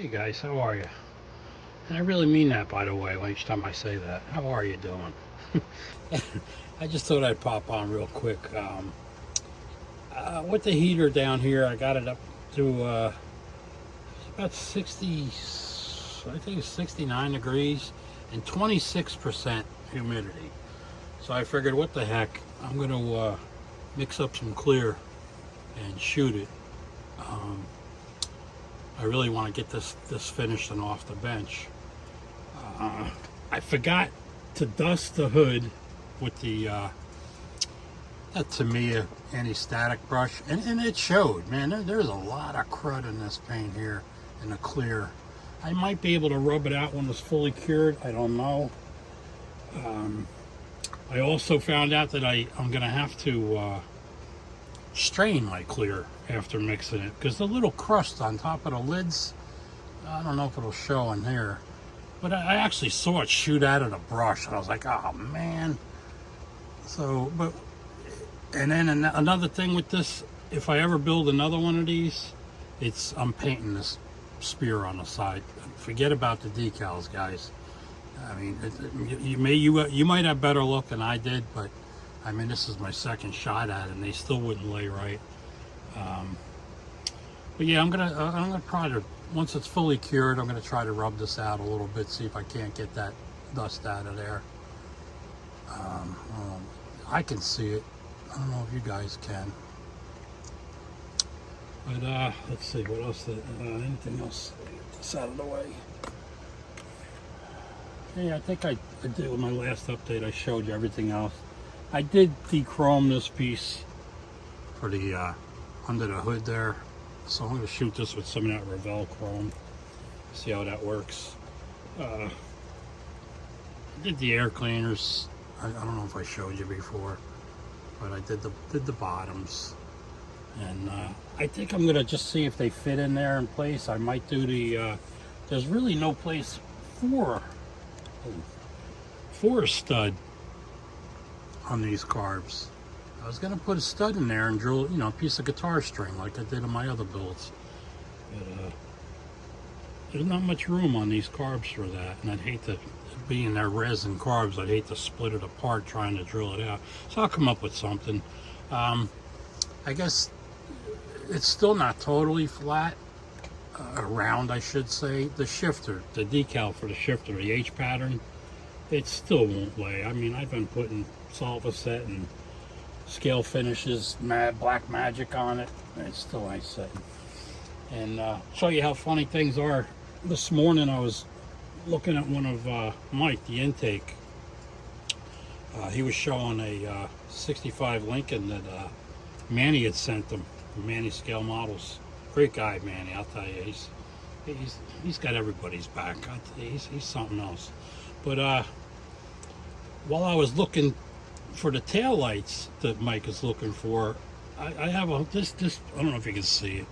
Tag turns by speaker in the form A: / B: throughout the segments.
A: Hey guys, how are you? And I really mean that, by the way, each time I say that. How are you doing? I just thought I'd pop on real quick. With the heater down here, I got it up to about 60, I think it's 69 degrees and 26% humidity. So I figured, what the heck, I'm going to mix up some clear and shoot it. I really want to get this finished and off the bench. I forgot to dust the hood with the that Tamiya anti-static brush, and it showed, man. There's a lot of crud in this paint here in the clear. I might be able to rub it out when it's fully cured. I don't know. I also found out that I'm gonna have to strain my clear after mixing it, because the little crust on top of the lids, I don't know if it'll show in here, but I actually saw it shoot out of the brush, and I was like, oh man. So, and then another thing with this, if I ever build another one of these, I'm painting this spear on the side. Forget about the decals, guys. I mean, you might have better luck than I did, but I mean, this is my second shot at it, and they still wouldn't lay right. But yeah, I'm gonna try to, once it's fully cured, I'm gonna try to rub this out a little bit, see if I can't get that dust out of there. I can see it. I don't know if you guys can. But let's see what else. Anything else? Get this out of the way. Yeah, I think I did with my last update. I showed you everything else. I did dechrome this piece for the under the hood there, so I'm going to shoot this with some of that Revell chrome. See how that works. I did the air cleaners. I don't know if I showed you before, but I did the bottoms, and I think I'm going to just see if they fit in there in place. I might do the. There's really no place for a stud on these carbs. I was gonna put a stud in there and drill, a piece of guitar string like I did in my other builds. But there's not much room on these carbs for that, and I'd hate to, being their resin carbs, I'd hate to split it apart trying to drill it out. So I'll come up with something. I guess it's still not totally flat, round, I should say. The shifter, the decal for the shifter, the H pattern, it still won't lay. I mean, I've been putting Solvaset and scale finishes, black magic on it, and it still ain't setting. And show you how funny things are. This morning I was looking at one of Mike, the intake. He was showing a 65 Lincoln that Manny had sent them, Manny Scale Models. Great guy, Manny, I'll tell you. He's got everybody's back. He's something else. But while I was looking for the tail lights that Mike is looking for, I have this. I don't know if you can see it.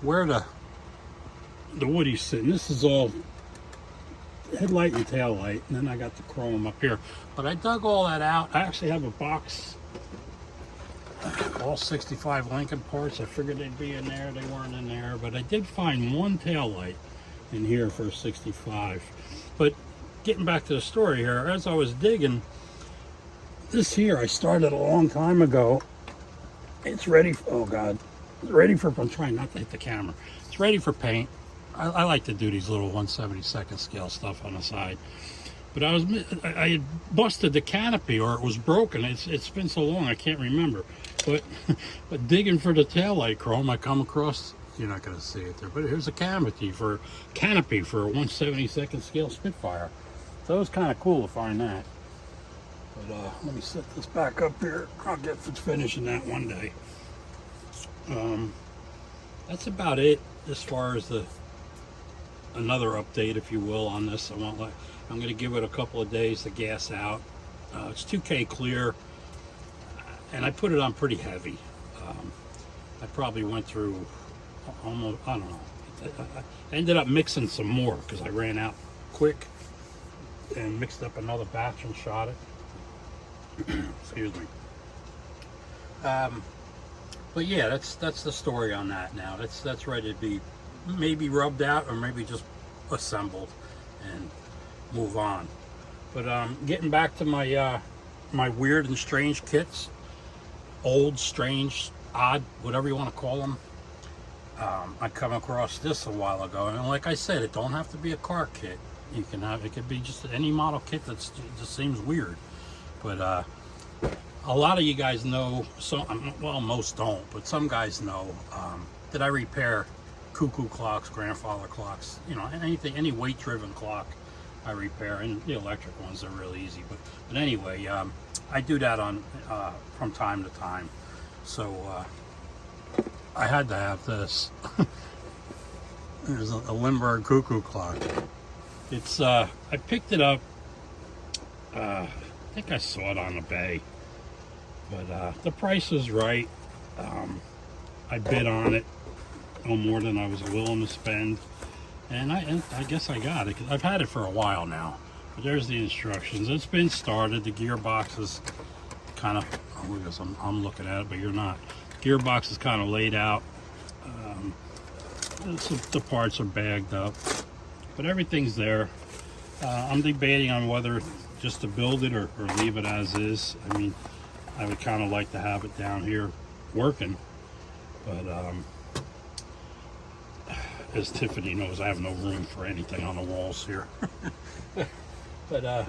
A: Where the Woody's sitting. This is all headlight and tail light, and then I got the chrome up here. But I dug all that out. I actually have a box, all 65 Lincoln parts. I figured they'd be in there. They weren't in there, but I did find one tail light in here for a 65. But getting back to the story here, as I was digging, this here I started a long time ago. It's ready for, oh God, it's ready for, I'm trying not to hit the camera. It's ready for paint. I like to do these little 1/72 scale stuff on the side. But I had busted the canopy, or it was broken. It's been so long I can't remember. But digging for the taillight chrome, I come across, you're not going to see it there, but here's a canopy for a 1/72 scale Spitfire. So it was kind of cool to find that. But let me set this back up here. I'll get finishing that one day. That's about it as far as another update, if you will, on this. I'm going to give it a couple of days to gas out. It's 2K clear, and I put it on pretty heavy. I probably went through almost, I don't know. I ended up mixing some more because I ran out quick and mixed up another batch and shot it. Excuse me. But yeah, that's the story on that now. That's ready to be maybe rubbed out or maybe just assembled and move on. But getting back to my my weird and strange kits, old, strange, odd, whatever you want to call them. I come across this a while ago, and like I said, it don't have to be a car kit. You can have, it could be just any model kit that just seems weird. But a lot of you guys know, well, most don't, but some guys know that I repair cuckoo clocks, grandfather clocks, you know, anything, any weight-driven clock I repair, and the electric ones are really easy. But anyway, I do that on from time to time. So I had to have this. There's a Limberg cuckoo clock. It's I picked it up. I think I saw it on eBay, but the price was right. I bid on it no more than I was willing to spend, and I guess I got it, because I've had it for a while now. But there's the instructions. It's been started. The gearbox is kind of, I'm looking at it, but you're not. Gearbox is kind of laid out. The parts are bagged up, but everything's there. I'm debating on whether just to build it or leave it as is. I mean, I would kind of like to have it down here working, but as Tiffany knows, I have no room for anything on the walls here. But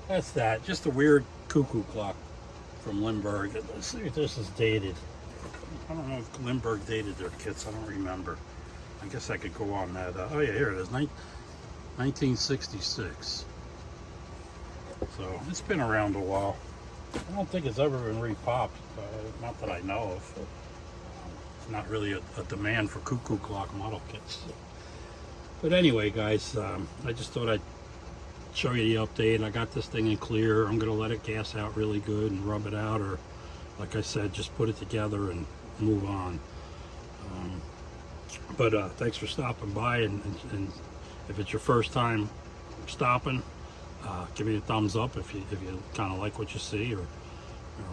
A: that's that. Just a weird cuckoo clock from Limberg. Let's see if this is dated. I don't know if Limberg dated their kits. I don't remember. I guess I could go on that. Oh yeah, here it is, 1966. So it's been around a while. I don't think it's ever been repopped, not that I know of. It's not really a demand for cuckoo clock model kits. But anyway, guys, I just thought I'd show you the update. I got this thing in clear. I'm going to let it gas out really good and rub it out, or like I said, just put it together and move on. But thanks for stopping by, and if it's your first time stopping, give me a thumbs up if you kind of like what you see, or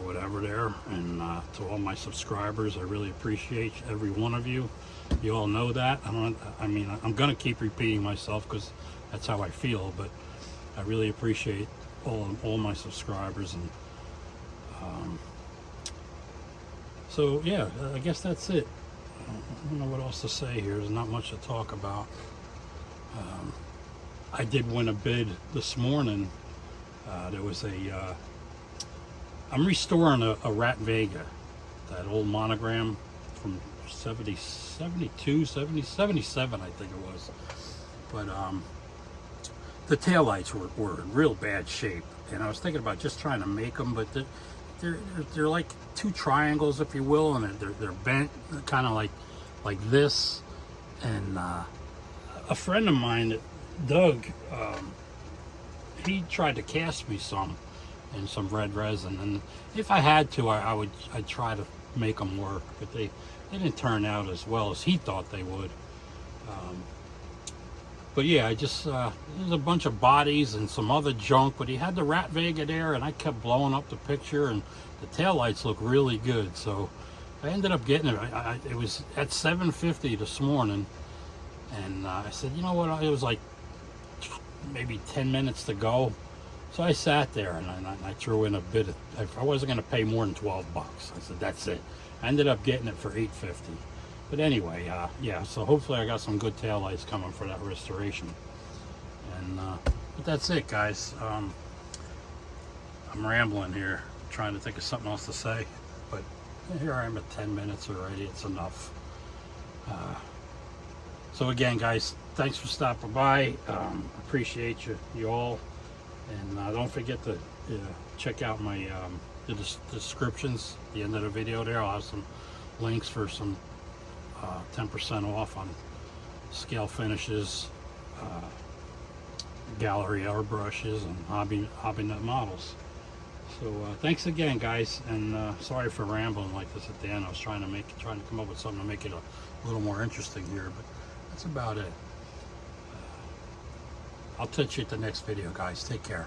A: whatever there. And to all my subscribers, I really appreciate every one of you. You all know that. I mean, I'm gonna keep repeating myself because that's how I feel, but I really appreciate all my subscribers. And so yeah, I guess that's it. I don't know what else to say here. There's not much to talk about. I did win a bid this morning. There was I'm restoring a Rat Vega, that old monogram from 72, 77, I think it was. But the taillights were in real bad shape, and I was thinking about just trying to make them, but they're like two triangles, if you will, and they're bent kind of like this. And a friend of mine, Doug, he tried to cast me some in some red resin, and if I had to, I'd try to make them work, but they didn't turn out as well as he thought they would. But yeah, I just there's a bunch of bodies and some other junk, but he had the Rat Vega there, and I kept blowing up the picture, and the taillights look really good, so I ended up getting it. It was at $7.50 this morning, and I said, you know what, it was like maybe 10 minutes to go, so I sat there and I threw in a bit of, I wasn't going to pay more than $12. I said, that's it. I ended up getting it for $8.50. But anyway, yeah, so hopefully I got some good taillights coming for that restoration. And but that's it, guys. I'm rambling here, trying to think of something else to say, but here I am at 10 minutes already. It's enough. So again, guys, thanks for stopping by. Appreciate you all, and don't forget to check out my the descriptions at the end of the video. There I'll have some links for some 10% off on scale finishes, gallery airbrushes, and hobby nut models. So thanks again, guys, and sorry for rambling like this at the end. I was trying to come up with something to make it a little more interesting here, but that's about it. I'll touch you at the next video, guys. Take care.